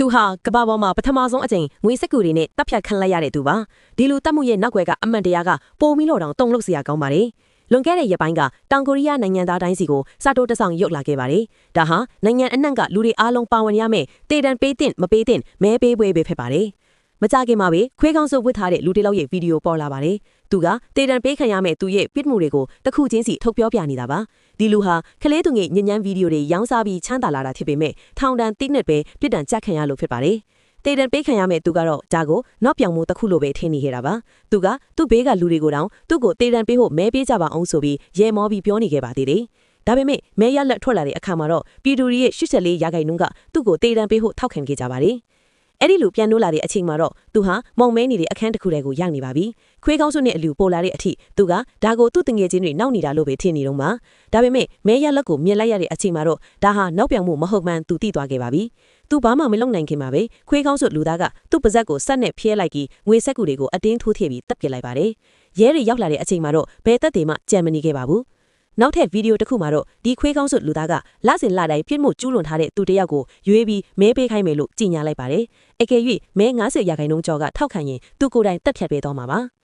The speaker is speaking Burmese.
သူဟာကဘာပေါ်မှာပထမဆုံးအကြိမ်ငွေစက်ကူတွေနဲ့တပ်ဖြတ်ခံလိုက်ရတဲ့သူပါဒီလိုတပ်မှုရဲ့နောက်ွယ်ကအမှန်တရားကပုံပြီးတော့တောင်လုတ်စရာကောင်းပါတယ်လွန်ခဲ့တဲ့ရက်ပိုင်းကတောင်ကိုရီးယားနိုင်ငံသားတိုင်းစီကိုစာတိုးတဆောင်ရုပ်လာခဲ့ပါတယ်ဒါဟာနိုင်ငံအနှံ့ကလူတွေအားလုံးပါဝင်ရမယ်တေတံပေးတဲ့မပေးတဲ့မဲပေးပွဲပဲဖြစ်ပါတယ်မကြခင်မှာပဲခွေးကောင်းစုပ်ဝတ်ထားတဲ့လူတစ်ယောက်ရဲ့ဗီဒီယိုပေါ်လာပါတယ်သူကတေတံပေးခံရမယ်သူရဲ့ပြစ်မှုတွေကိုတစ်ခုချင်းစီထုတ်ပြောပြနေတာပါဒီလူဟာကလေးသူငယ်ညဉ့်ညမ်းဗီဒီယိုတွေရောင်းစားပြီးချမ်းသာလာတာဖြစ်ပေမဲ့ထောင်ဒဏ်တိနှစ်ပဲပြစ်ဒဏ်ကြခံရလို့ဖြစ်ပါတယ်တေတံပေးခံရမယ်သူကတော့ဒါကိုနောက်ပြောင်မှုတစ်ခုလိုပဲထင်နေခဲ့တာပါသူကသူ့ဘေးကလူတွေကိုတောင်သူ့ကိုတေတံပေးဖို့မဲပေးကြပါအောင်ဆိုပြီးရဲမောပြီးပြောနေခဲ့ပါသေးတယ်ဒါပေမဲ့မဲရလက်ထွက်လာတဲ့အခါမှာတော့ပြည်သူတွေရဲ့84ရာခိုင်နှုန်းကသူ့ကိုတေတံပေးဖို့ထောက်ခံခဲ့ကြပါတယ်အဲ့ဒီလူပြန်လို့လာတဲ့အချိန်မှာတော့သူဟာမောင်မဲနေတဲ့အခန်းတစ်ခုထဲကိုရောက်နေပါပြီခွေးကောင်းစုနဲ့အလူပို့လာတဲ့အထိသူကဒါကိုသူ့တငယ်ချင်းတွေနောက်နေတာလို့ပဲထင်နေတော့မှဒါပေမဲ့မဲရလက်ကိုမြင်လိုက်ရတဲ့အချိန်မှာတော့ဒါဟာနောက်ပြောင်မှုမဟုတ်မှန်းသူသိသွားခဲ့ပါပြီသူဘာမှမလုပ်နိုင်ခင်မှာပဲခွေးကောင်းစုလူသားကသူ့ပါဇက်ကိုဆက်နဲ့ဖျဲလိုက်ပြီးငွေဆက်ကူတွေကိုအတင်းထိုးထည့်ပြီးတပ်ပစ်လိုက်ပါတယ်ရဲတွေရောက်လာတဲ့အချိန်မှာတော့ဘယ်သက်တွေမှကြံမနေခဲ့ပါဘူးနောက်ထပ်ဗီဒီယိုတစ်ခုမှာတော့ဒီခွေးကောင်းစုလူသားကလစဉ်လတိုင်းပြစ်မှုကျူးလွန်ထားတဲ့သူတစ်ယောက်ကိုရွေးပြီးမဲပေးခိုင်းမယ်လို့ကြေညာလိုက်ပါတယ်။အကယ်၍မဲ90ရာခိုင်နှုန်းကျော်ကထောက်ခံရင်သူကိုယ်တိုင်တက်ဖြတ်ပေးသွားမှာပါ။